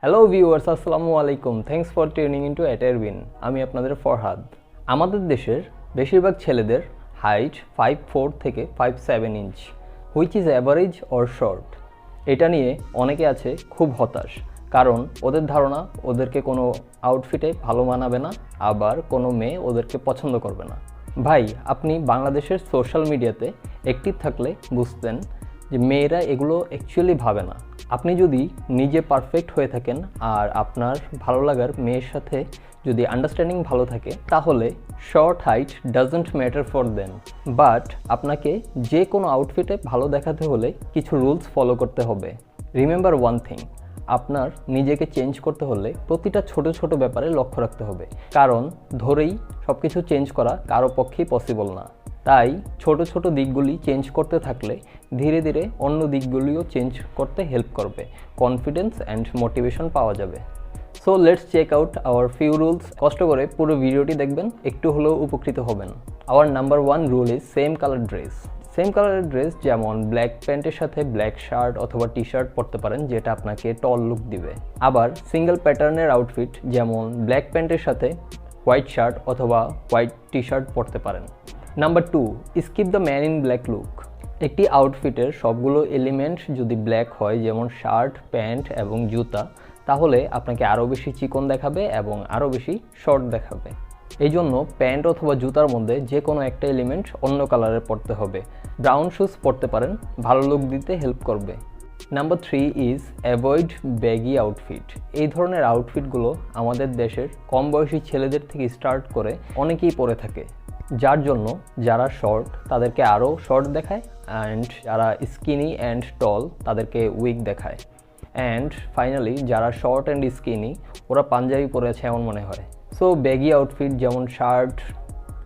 Hello viewers, আসসালামু আলাইকুম। Thanks for tuning into AttireBin। আমি আপনাদের ফরহাদ। আমাদের দেশের বেশিরভাগ ছেলেদের হাইট 5'4" থেকে 5'7" inch, which is average or short. এটা নিয়ে অনেকে আছে খুব হতাশ, কারণ ওদের ধারণা ওদেরকে কোনো আউটফিটে ভালো মানাবে না, আবার কোনো মেয়ে ওদেরকে পছন্দ করবে না। ভাই, আপনি বাংলাদেশের সোশ্যাল মিডিয়াতে অ্যাক্টিভ থাকলে বুঝতেন যে মেয়েরা এগুলো অ্যাকচুয়ালি ভাবে না। আপনি যদি নিজে পারফেক্ট হয়ে থাকেন আর আপনার ভালো লাগার মেয়ের সাথে যদি আন্ডারস্ট্যান্ডিং ভালো থাকে, তাহলে short height doesn't matter for them. But আপনাকে যে কোনো আউটফিটে ভালো দেখাতে হলে কিছু রুলস ফলো করতে হবে। রিমেম্বার ওয়ান থিং, আপনার নিজেকে চেঞ্জ করতে হলে প্রতিটা ছোট ছোট ব্যাপারে লক্ষ্য রাখতে হবে, কারণ ধরেই সব কিছু চেঞ্জ করা কারো পক্ষেই পসিবল না। তাই ছোট ছোট দিকগুলি চেঞ্জ করতে থাকলে ধীরে ধীরে অন্য দিকগুলিও চেঞ্জ করতে হেল্প করবে, কনফিডেন্স অ্যান্ড মোটিভেশন পাওয়া যাবে। So let's check out our few rules. কষ্ট করে পুরো ভিডিওটি দেখবেন, একটু হলেও উপকৃত হবেন। Our number 1 rule is same colour dress. Same কালারের ড্রেস যেমন ব্ল্যাক প্যান্টের সাথে ব্ল্যাক শার্ট অথবা টি শার্ট পরতে পারেন, যেটা আপনাকে টল লুক দিবে। আবার সিঙ্গেল প্যাটার্নের আউটফিট যেমন ব্ল্যাক প্যান্টের সাথে হোয়াইট শার্ট অথবা হোয়াইট টি শার্ট পরতে পারেন। Number 2, skip the man in black look. একটি আউটফিটের সবগুলো এলিমেন্ট যদি ব্ল্যাক হয়, যেমন শার্ট, প্যান্ট এবং জুতা, তাহলে আপনাকে আরও বেশি চিকন দেখাবে এবং আরও বেশি শর্ট দেখাবে। এই জন্য প্যান্ট অথবা জুতার মধ্যে যে কোনো একটা এলিমেন্ট অন্য কালারের পরতে হবে। ব্রাউন শুজ পরতে পারেন, ভালো লুক দিতে হেল্প করবে। Number 3 is avoid baggy outfit. এই ধরনের আউটফিটগুলো আমাদের দেশের কম বয়সী ছেলেদের থেকে স্টার্ট করে অনেকেই পরে থাকে, যার জন্য যারা শর্ট তাদেরকে আরও শর্ট দেখায়, অ্যান্ড যারা স্কিনি অ্যান্ড টল তাদেরকে উইক দেখায়, অ্যান্ড ফাইনালি যারা শর্ট অ্যান্ড স্কিনি ওরা পাঞ্জাবি পরে আছে এমন মনে হয়। সো ব্যাগি আউটফিট যেমন shirt,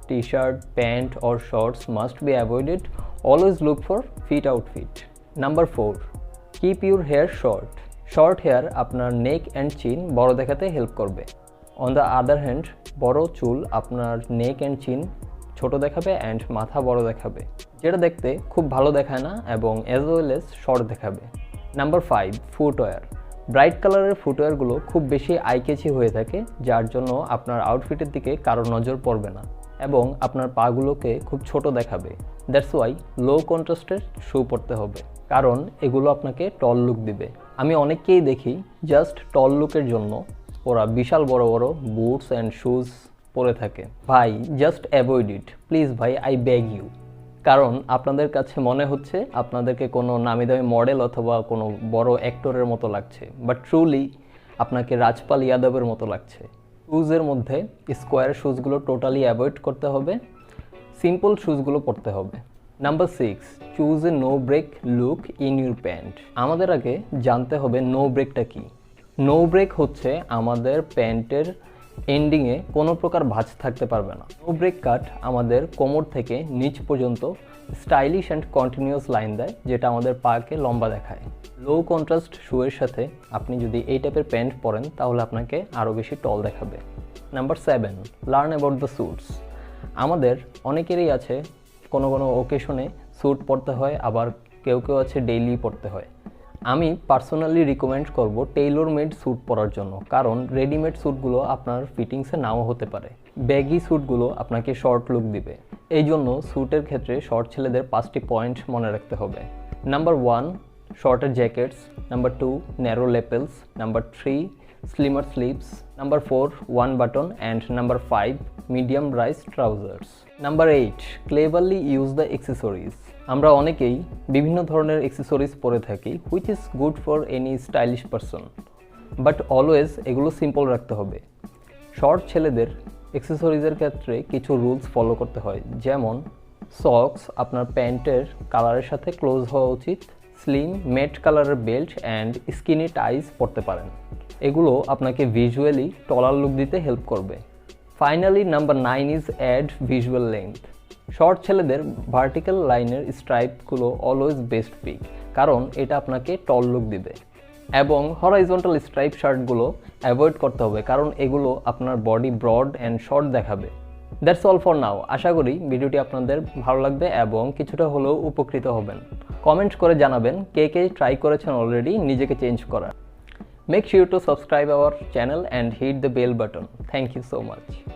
T shirt, pant or shorts must be avoided. Always look for fit outfit. Number 4, keep your hair short. Short hair আপনার নেক অ্যান্ড চিন বড় দেখাতে হেল্প করবে। অন দ্য আদার হ্যান্ড, বড় চুল আপনার neck and চিন ছোট দেখাবে অ্যান্ড মাথা বড় দেখাবে, যেটা দেখতে খুব ভালো দেখায় না এবং অ্যাজ ওয়েল এজ শর্ট দেখাবে। Number 5, footwear. ব্রাইট কালারের ফুটওয়্যারগুলো খুব বেশি আইকেচি হয়ে থাকে, যার জন্য আপনার আউটফিটের দিকে কারো নজর পড়বে না এবং আপনার পাগুলোকে খুব ছোট দেখাবে। দ্যাটস ওয়াই লো কন্ট্রাস্টের শু পরতে হবে, কারণ এগুলো আপনাকে টল লুক দিবে। আমি অনেককেই দেখি জাস্ট টল লুকের জন্য ওরা বিশাল বড় বড় বুটস অ্যান্ড শুজ পরে থাকে। ভাই, জাস্ট অ্যাভয়েড ইট প্লিজ ভাই, আই বেগ ইউ। কারণ আপনাদের কাছে মনে হচ্ছে আপনাদেরকে কোনো নামি দামি মডেল অথবা কোনো বড় অ্যাক্টরের মতো লাগছে, বাট ট্রুলি আপনাকে রাজপাল ইয়াদবের মতো লাগছে। শুজের মধ্যে স্কোয়ার শুজগুলো টোটালি অ্যাভয়েড করতে হবে, সিম্পল শুজগুলো পরতে হবে। Number 6, choose a no break look in your pant. আমাদের আগে জানতে হবে নো ব্রেকটা কী। নো ব্রেক হচ্ছে আমাদের প্যান্টের এন্ডিংয়ে কোনো প্রকার ভাঁজ থাকতে পারবে না। নো ব্রেক কাট আমাদের কোমর থেকে নিচ পর্যন্ত স্টাইলিশ অ্যান্ড কন্টিনিউয়াস লাইন দেয়, যেটা আমাদের পাকে লম্বা দেখায়। লো কন্ট্রাস্ট শুয়ের সাথে আপনি যদি এই টাইপের প্যান্ট পরেন, তাহলে আপনাকে আরও বেশি টল দেখাবে। Number 7, learn about the suits. আমাদের অনেকেরই আছে কোনো কোনো ওকেশনে স্যুট পরতে হয়, আবার কেউ কেউ আছে ডেইলি পরতে হয়। আমি পার্সোনালি রিকমেন্ড করব টেইলর মেড স্যুট পরার জন্য, কারণ রেডিমেড স্যুটগুলো আপনার ফিটিংসে নাও হতে পারে। ব্যাগি স্যুটগুলো আপনাকে শর্ট লুক দিবে। এই জন্য স্যুটের ক্ষেত্রে শর্ট ছেলেদের 5টি পয়েন্ট মনে রাখতে হবে। Number 1, shorter jackets. Number 2, narrow lapels. Number 3, slimmer sleeves. Number 4, 1 button. And number 5, medium rise trousers. Number 8, cleverly use the accessories. আমরা অনেকেই বিভিন্ন ধরনের অ্যাক্সেসরিজ পরে থাকি, which is good for any stylish person, but always এগুলো simple রাখতে হবে। Short ছেলেদের অ্যাক্সেসরিজের ক্ষেত্রে কিছু রুলস ফলো করতে হয়, যেমন সক্স আপনার প্যান্টের কালারের সাথে ক্লোজ হওয়া উচিত। স্লিম ম্যাট কালারের বেল্ট অ্যান্ড স্কিনি টাইজ পরতে পারেন, এগুলো আপনাকে ভিজুয়ালি টলার লুক দিতে হেল্প করবে। Finally number 9 is add visual length. Short ছেলেদের ভার্টিক্যাল লাইনের স্ট্রাইপগুলো অলওয়েজ বেস্ট পিক, কারণ এটা আপনাকে টল লুক দিবে। এবং হরাইজন্টাল স্ট্রাইপ শার্টগুলো অ্যাভয়েড করতে হবে, কারণ এগুলো আপনার বডি ব্রড অ্যান্ড শর্ট দেখাবে। That's all for now. আশা করি ভিডিওটি আপনাদের ভালো লাগবে এবং কিছুটা হলেও উপকৃত হবেন। কমেন্ট করে জানাবেন কে কে ট্রাই করেছেন অলরেডি নিজেকে চেঞ্জ করার। Make sure to subscribe our channel and hit the bell button. Thank you so much.